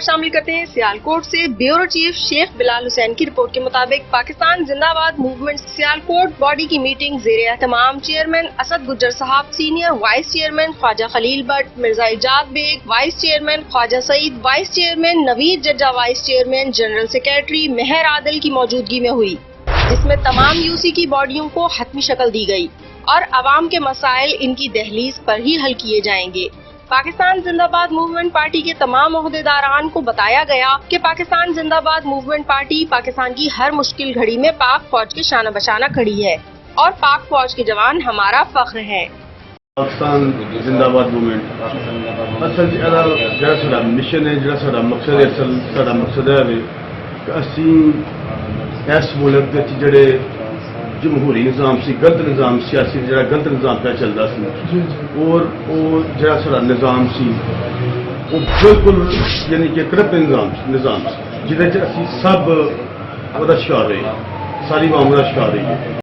خبر شامل کرتے ہیں سیالکوٹ سے۔ بیورو چیف شیخ بلال حسین کی رپورٹ کے مطابق پاکستان زندہ باد موومنٹ سیالکوٹ باڈی کی میٹنگ زیر اہتمام chairman Asad Gujjar sahab, senior vice chairman Khawaja Khalil Butt, Mirza Ijad Baig vice chairman, Khawaja Saeed vice chairman, Naveed Jajja vice chairman, general secretary Mehr Adil کی موجودگی میں ہوئی، جس میں تمام یو سی کی باڈیوں کو حتمی شکل دی گئی اور عوام کے مسائل ان کی دہلیز پر ہی حل کیے جائیں گے۔ پاکستان زندہ باد موومنٹ پارٹی کے تمام عہدیداران کو بتایا گیا کہ پاکستان زندہ باد موومنٹ پارٹی پاکستان کی ہر مشکل گھڑی میں پاک فوج کے شانہ بشانہ کھڑی ہے اور پاک فوج کے جوان ہمارا فخر ہیں۔ پاکستان زندہ باد موومنٹ اصل جڑا ساڈا مشن ہے، جڑا ساڈا مقصد ہے، ساڈا مقصد ہے کہ اسی اس ملک وچ جڑے جمہوری نظام سی، غلط نظام سیاسی جڑا غلط نظام پہ چلتا سی، اور وہ جڑا سارا نظام سی وہ بالکل یعنی کہ کرپٹ نظام سی، جہد اسی سب وہ شکار رہے، ساری عوام کا شکار رہی ہے۔